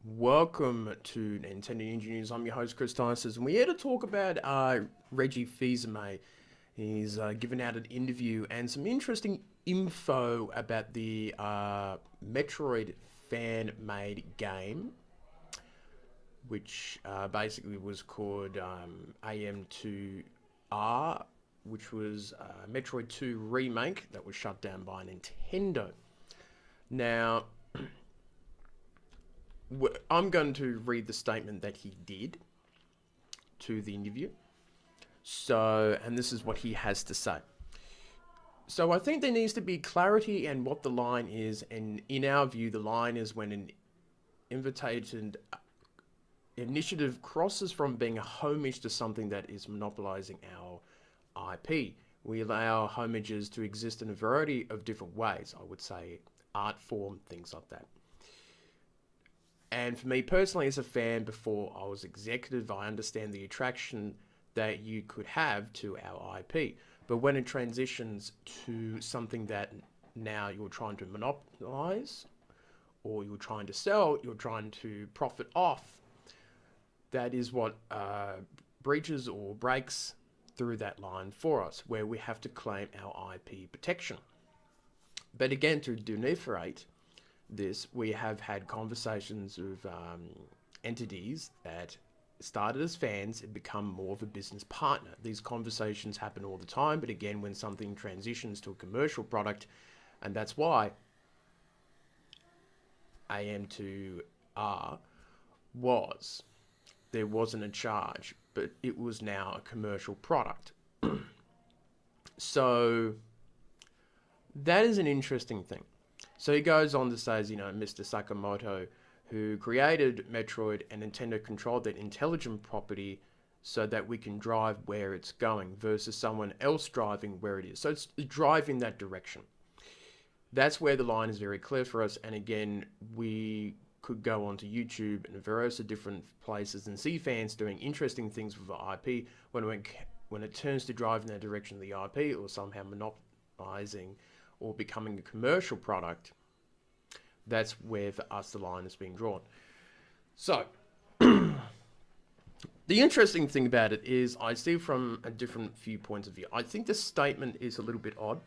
Welcome to Nintendo Ninja News. I'm your host, Chris Tyson, and we're here to talk about Reggie Fi-Aime. He's given out an interview and some interesting info about the Metroid fan-made game, which basically was called AM2R, which was a Metroid 2 remake that was shut down by Nintendo. Now, I'm going to read the statement that he did to the interview. And this is what he has to say. So, I think there needs to be clarity in what the line is, and in our view, the line is when an invited initiative crosses from being a homage to something that is monopolizing our IP. We allow homages to exist in a variety of different ways. I would say art form, things like that. And for me personally, as a fan, before I was executive, I understand the attraction that you could have to our IP. But when it transitions to something that now you're trying to monopolize, or you're trying to sell, you're trying to profit off, that is what breaches or breaks through that line for us, where we have to claim our IP protection. But again, to deniferate this, we have had conversations with entities that started as fans and become more of a business partner. These conversations happen all the time, but again, when something transitions to a commercial product, and that's why AM2R there wasn't a charge, but it was now a commercial product. So that is an interesting thing. So he goes on to say, Mr. Sakamoto, who created Metroid and Nintendo controlled that intelligent property so that we can drive where it's going versus someone else driving where it is. So it's driving that direction. That's where the line is very clear for us. And again, we could go onto YouTube and various different places and see fans doing interesting things with the IP when it turns to driving that direction of the IP or somehow monopolizing or becoming a commercial product. That's where for us the line is being drawn. So the interesting thing about it is I see from a different few points of view. I think the statement is a little bit odd,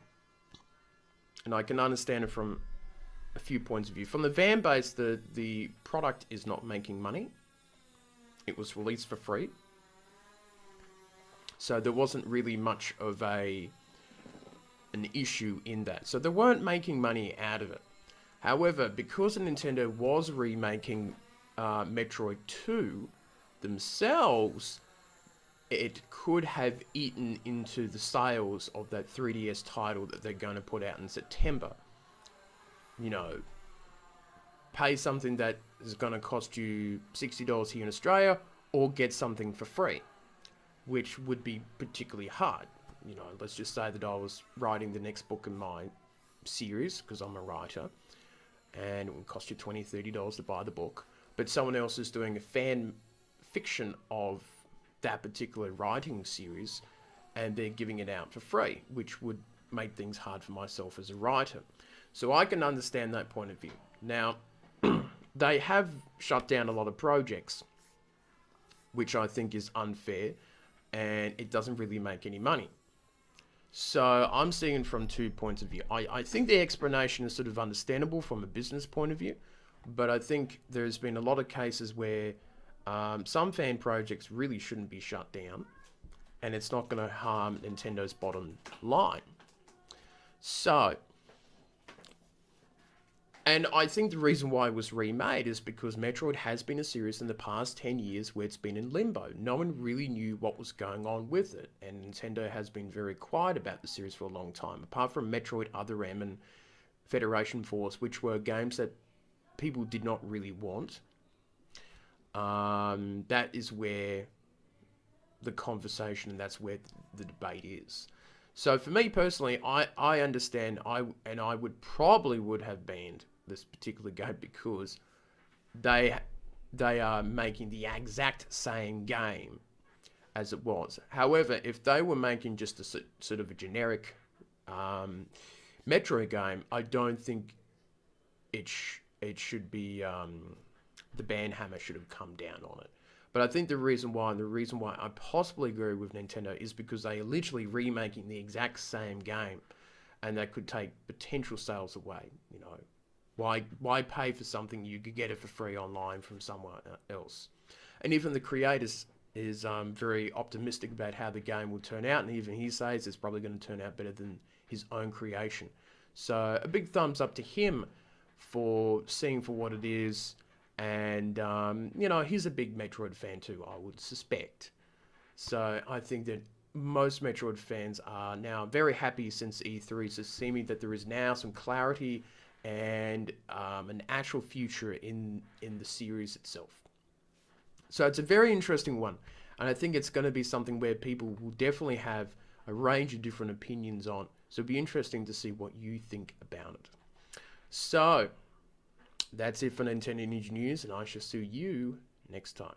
and I can understand it from a few points of view. From the fan base, the product is not making money. It was released for free, so there wasn't really much of an issue in that. So they weren't making money out of it. However, because Nintendo was remaking Metroid 2 themselves, it could have eaten into the sales of that 3DS title that they're going to put out in September. Pay something that is going to cost you $60 here in Australia, or get something for free, which would be particularly hard. Let's just say that I was writing the next book in my series, because I'm a writer, and it would cost you $20, $30 to buy the book, but someone else is doing a fan fiction of that particular writing series, and they're giving it out for free, which would make things hard for myself as a writer. So I can understand that point of view. Now, they have shut down a lot of projects, which I think is unfair, and it doesn't really make any money. So I'm seeing it from 2 points of view. I think the explanation is sort of understandable from a business point of view, but I think there's been a lot of cases where some fan projects really shouldn't be shut down, and it's not going to harm Nintendo's bottom line. And I think the reason why it was remade is because Metroid has been a series in the past 10 years where it's been in limbo. No one really knew what was going on with it, and Nintendo has been very quiet about the series for a long time. Apart from Metroid Other M and Federation Force, which were games that people did not really want, that is where the conversation and that's where the debate is. So for me personally, I understand, I would have banned this particular game because they are making the exact same game as it was. However, if they were making just a sort of a generic Metro game, I don't think it should be the ban hammer should have come down on it. But I think the reason why, and the reason why I possibly agree with Nintendo, is because they are literally remaking the exact same game, and that could take potential sales away. You know, why pay for something you could get it for free online from someone else? And even the creators is very optimistic about how the game will turn out, and even he says it's probably going to turn out better than his own creation. So a big thumbs up to him for seeing for what it is. And, you know, he's a big Metroid fan too, I would suspect. So I think that most Metroid fans are now very happy since E3, so seeming that there is now some clarity and an actual future in the series itself. So it's a very interesting one, and I think it's going to be something where people will definitely have a range of different opinions on. So it'll be interesting to see what you think about it. So that's it for Nintendo Ninja News, and I shall see you next time.